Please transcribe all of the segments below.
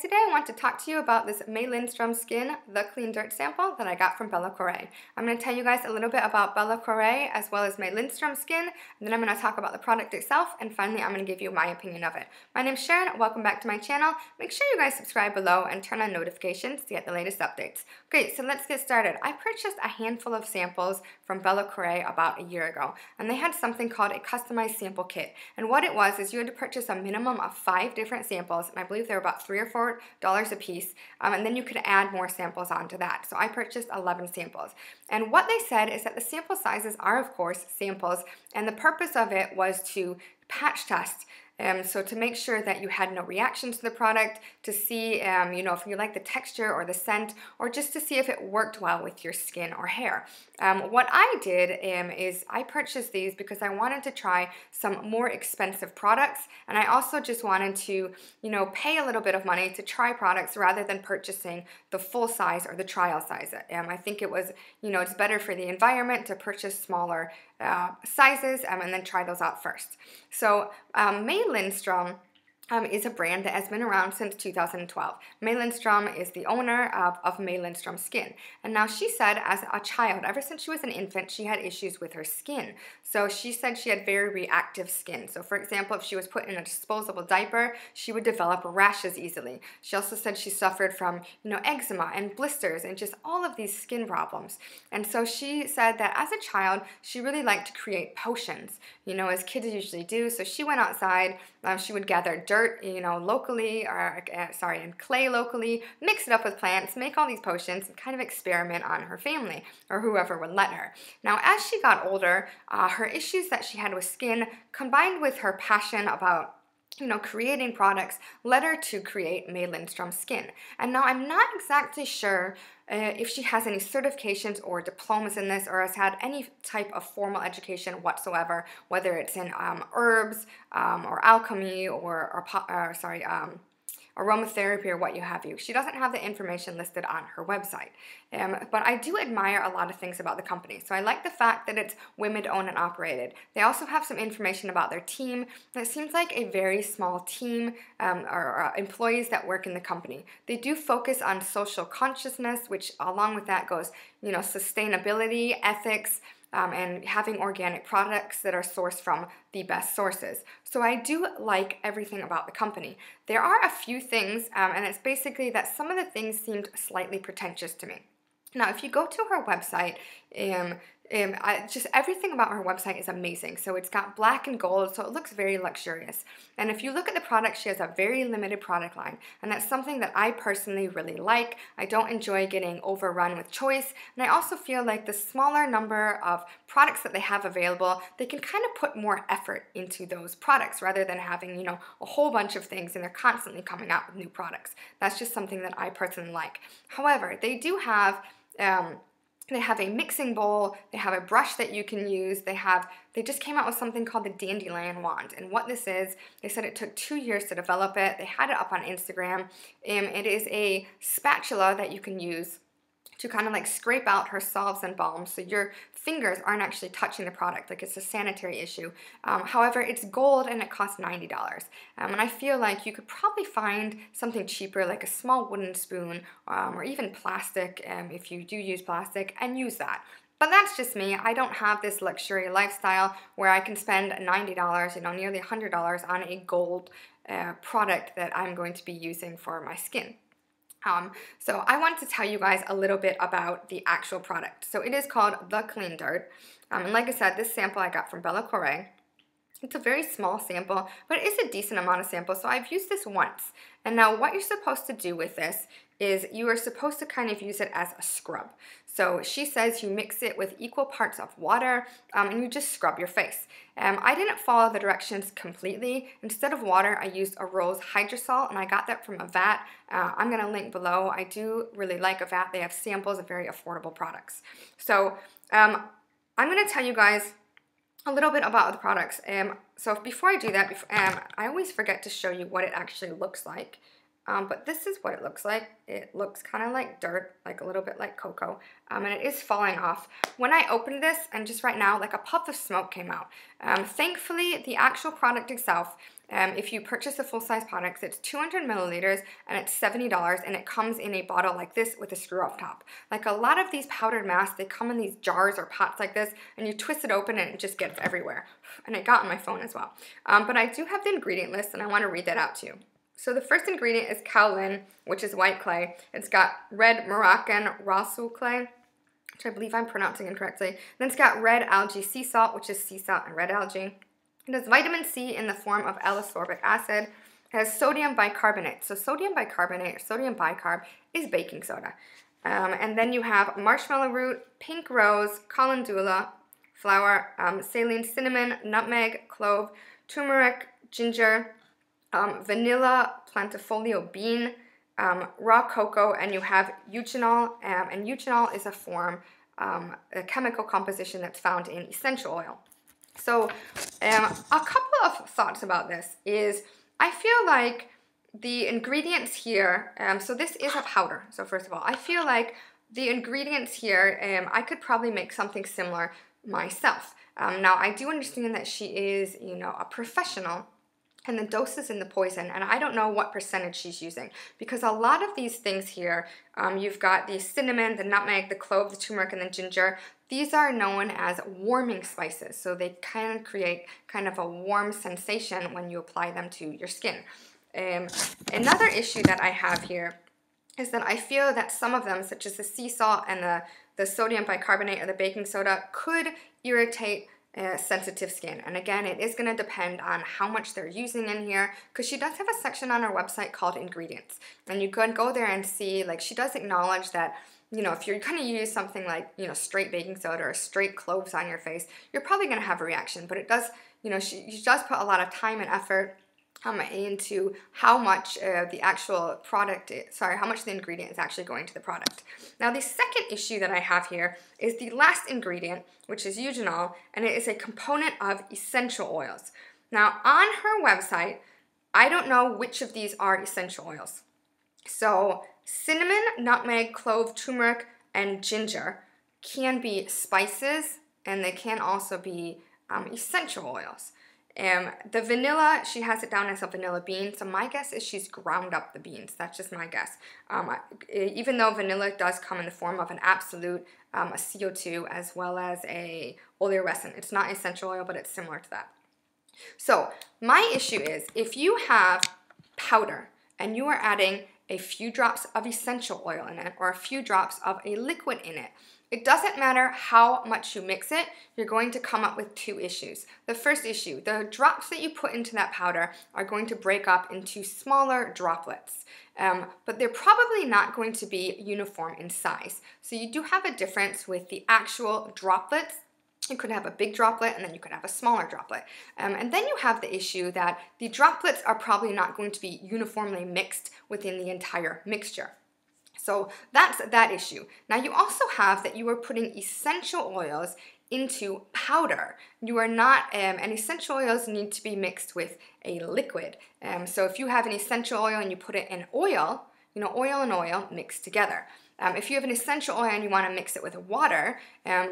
Today I want to talk to you about this May Lindstrom Skin, the Clean Dirt sample that I got from Bella Corre. I'm going to tell you guys a little bit about Bella Corre as well as May Lindstrom Skin, and then I'm going to talk about the product itself, and finally I'm going to give you my opinion of it. My name's Sharon, welcome back to my channel. Make sure you guys subscribe below and turn on notifications to get the latest updates. Okay, so let's get started. I purchased a handful of samples from Bella Corre about a year ago, and they had something called a customized sample kit. And what it was is you had to purchase a minimum of 5 different samples, and I believe they were about $3 or $4 a piece, and then you could add more samples onto that. So I purchased 11 samples. And what they said is that the sample sizes are, of course, samples, and the purpose of it was to patch test. So to make sure that you had no reaction to the product, to see if you like the texture or the scent, or just to see if it worked well with your skin or hair. What I did is I purchased these because I wanted to try some more expensive products, and I also just wanted to pay a little bit of money to try products rather than purchasing the full size or the trial size. I think it was it's better for the environment to purchase smaller sizes and then try those out first. So May Lindstrom is a brand that has been around since 2012. May Lindstrom is the owner of May Lindstrom Skin. And now she said as a child, ever since she was an infant, she had issues with her skin. So she said she had very reactive skin. So for example, if she was put in a disposable diaper, she would develop rashes easily. She also said she suffered from, eczema and blisters and just all of these skin problems. And so she said that as a child, she really liked to create potions, as kids usually do. So she went outside, she would gather dirt, locally, and clay locally, mix it up with plants, make all these potions, and kind of experiment on her family or whoever would let her. Now, as she got older, her issues that she had with skin, combined with her passion about creating products, led her to create May Lindstrom Skin. And now I'm not exactly sure if she has any certifications or diplomas in this, or has had any type of formal education whatsoever, whether it's in herbs or alchemy or aromatherapy or what you have you. She doesn't have the information listed on her website. But I do admire a lot of things about the company. So I like the fact that it's women owned and operated. They also have some information about their team. It seems like a very small team or employees that work in the company. They do focus on social consciousness, which along with that goes, sustainability, ethics, and having organic products that are sourced from the best sources. So I do like everything about the company. There are a few things, and it's basically that some of the things seemed slightly pretentious to me. Now, if you go to her website, just everything about her website is amazing. So it's got black and gold, so it looks very luxurious. And if you look at the product, she has a very limited product line, and that's something that I personally really like. I don't enjoy getting overrun with choice, and I also feel like the smaller number of products that they have available, they can kind of put more effort into those products rather than having, a whole bunch of things and they're constantly coming out with new products. That's just something that I personally like. However, they do have they have a mixing bowl, they have a brush that you can use, they just came out with something called the Dandelion Wand. And what this is, they said it took 2 years to develop it. They had it up on Instagram. It is a spatula that you can use to kind of like scrape out her salves and balms so your fingers aren't actually touching the product, like it's a sanitary issue. However, it's gold and it costs $90. And I feel like you could probably find something cheaper, like a small wooden spoon or even plastic if you do use plastic, and use that. But that's just me. I don't have this luxury lifestyle where I can spend $90, nearly $100 on a gold product that I'm going to be using for my skin. So I want to tell you guys a little bit about the actual product. So it is called the Clean Dirt. And like I said, this sample I got from Bella Corre. It's a very small sample, but it is a decent amount of sample. So I've used this once. And now what you're supposed to do with this is you are supposed to kind of use it as a scrub. So she says you mix it with equal parts of water and you just scrub your face. I didn't follow the directions completely. Instead of water, I used a rose hydrosol, and I got that from a vat. I'm going to link below. I do really like a vat. They have samples of very affordable products. So I'm going to tell you guys a little bit about the products. So before I do that, I always forget to show you what it actually looks like. but this is what it looks like. It looks kind of like dirt, like a little bit like cocoa, and it is falling off. When I opened this, and just right now, like a puff of smoke came out. Thankfully, the actual product itself, if you purchase the full-size products, it's 200 milliliters and it's $70, and it comes in a bottle like this with a screw off top. Like a lot of these powdered masks, they come in these jars or pots like this, and you twist it open and it just gets everywhere. And it got on my phone as well. But I do have the ingredient list, and I want to read that out to you. So the first ingredient is kaolin, which is white clay. It's got red Moroccan hydrosol clay, which I believe I'm pronouncing incorrectly. Then it's got red algae sea salt, which is sea salt and red algae. It has vitamin C in the form of L-ascorbic acid. It has sodium bicarbonate. So sodium bicarbonate, or sodium bicarb, is baking soda. And then you have marshmallow root, pink rose, calendula, flour, saline cinnamon, nutmeg, clove, turmeric, ginger, vanilla plantifolio bean, raw cocoa, and you have eugenol, and eugenol is a chemical composition that's found in essential oil. So a couple of thoughts about this is I feel like the ingredients here, so this is a powder, so first of all, I feel like the ingredients here, I could probably make something similar myself. Now, I do understand that she is, a professional, and the dose is in the poison, and I don't know what percentage she's using, because a lot of these things here, you've got the cinnamon, the nutmeg, the clove, the turmeric, and the ginger. These are known as warming spices, so they kind of create kind of a warm sensation when you apply them to your skin. Another issue that I have here is that I feel that some of them, such as the sea salt and the sodium bicarbonate or the baking soda, could irritate sensitive skin. And again, it is going to depend on how much they're using in here, because she does have a section on her website called ingredients, and you can go there and see, like, she does acknowledge that, if you're going to use something like, straight baking soda or straight cloves on your face, you're probably going to have a reaction. But it does, she does put a lot of time and effort into how much the actual product how much the ingredient is actually going to the product. Now, the second issue that I have here is the last ingredient, which is eugenol, and it is a component of essential oils. Now, on her website, I don't know which of these are essential oils. So cinnamon, nutmeg, clove, turmeric, and ginger can be spices, and they can also be essential oils. The vanilla, she has it down as a vanilla bean, so my guess is she's ground up the beans. That's just my guess. Even though vanilla does come in the form of an absolute, a CO2, as well as a oleoresin. It's not essential oil, but it's similar to that. So my issue is, if you have powder and you are adding a few drops of essential oil in it, or a few drops of a liquid in it, it doesn't matter how much you mix it, you're going to come up with two issues. The first issue, the drops that you put into that powder are going to break up into smaller droplets, but they're probably not going to be uniform in size. So you do have a difference with the actual droplets. You could have a big droplet, and then you could have a smaller droplet. And then you have the issue that the droplets are probably not going to be uniformly mixed within the entire mixture. So that's that issue. Now, you also have that you are putting essential oils into powder. You are not, and essential oils need to be mixed with a liquid. So if you have an essential oil and you put it in oil, oil and oil mixed together. If you have an essential oil and you want to mix it with water,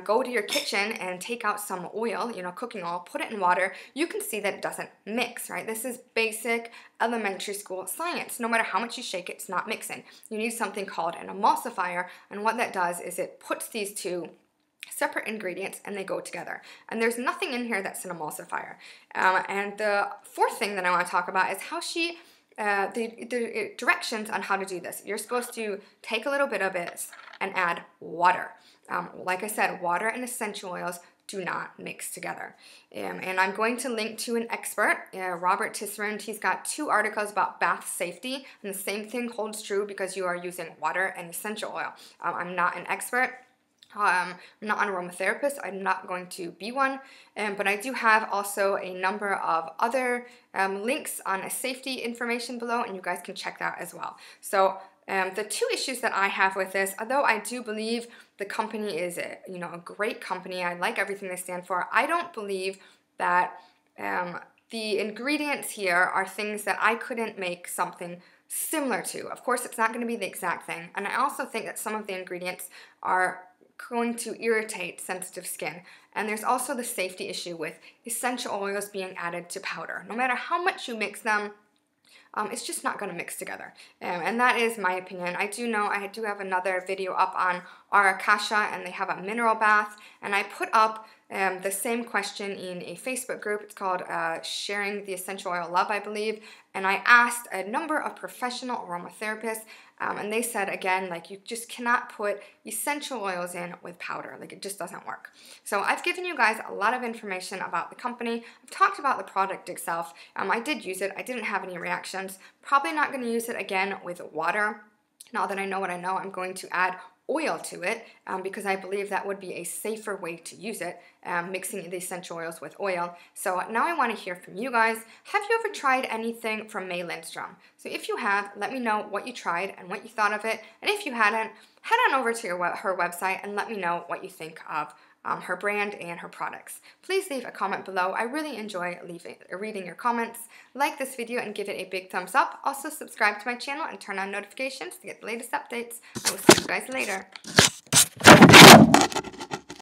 go to your kitchen and take out some oil, cooking oil, put it in water. You can see that it doesn't mix, right? This is basic elementary school science. No matter how much you shake it, it's not mixing. You need something called an emulsifier, and what that does is it puts these two separate ingredients and they go together. And there's nothing in here that's an emulsifier. And the fourth thing that I want to talk about is how she the directions on how to do this. You're supposed to take a little bit of it and add water. Like I said, water and essential oils do not mix together. And I'm going to link to an expert, Robert Tisserand. He's got 2 articles about bath safety, and the same thing holds true because you are using water and essential oil. I'm not an expert. I'm not an aromatherapist. I'm not going to be one, but I do have also a number of other links on a safety information below, and you guys can check that as well. So the 2 issues that I have with this, although I do believe the company is a great company, I like everything they stand for, I don't believe that the ingredients here are things that I couldn't make something similar to. Of course, it's not going to be the exact thing. And I also think that some of the ingredients are going to irritate sensitive skin. And there's also the safety issue with essential oils being added to powder. No matter how much you mix them, it's just not going to mix together. And that is my opinion. I do know I do have another video up on Arakasha, and they have a mineral bath, and I put up the same question in a Facebook group. It's called Sharing the Essential Oil Love, I believe, and I asked a number of professional aromatherapists, and they said, again, like, you just cannot put essential oils in with powder. Like, it just doesn't work. So I've given you guys a lot of information about the company. I've talked about the product itself. I did use it. I didn't have any reactions. Probably not going to use it again with water. Now that I know what I know, I'm going to add oil to it because I believe that would be a safer way to use it, mixing the essential oils with oil. So now I want to hear from you guys. Have you ever tried anything from May Lindstrom? So if you have, let me know what you tried and what you thought of it. And if you hadn't, head on over to her website and let me know what you think of her brand and her products. Please leave a comment below. I really enjoy reading your comments. Like this video and give it a big thumbs up. Also subscribe to my channel and turn on notifications to get the latest updates. I will see you guys later.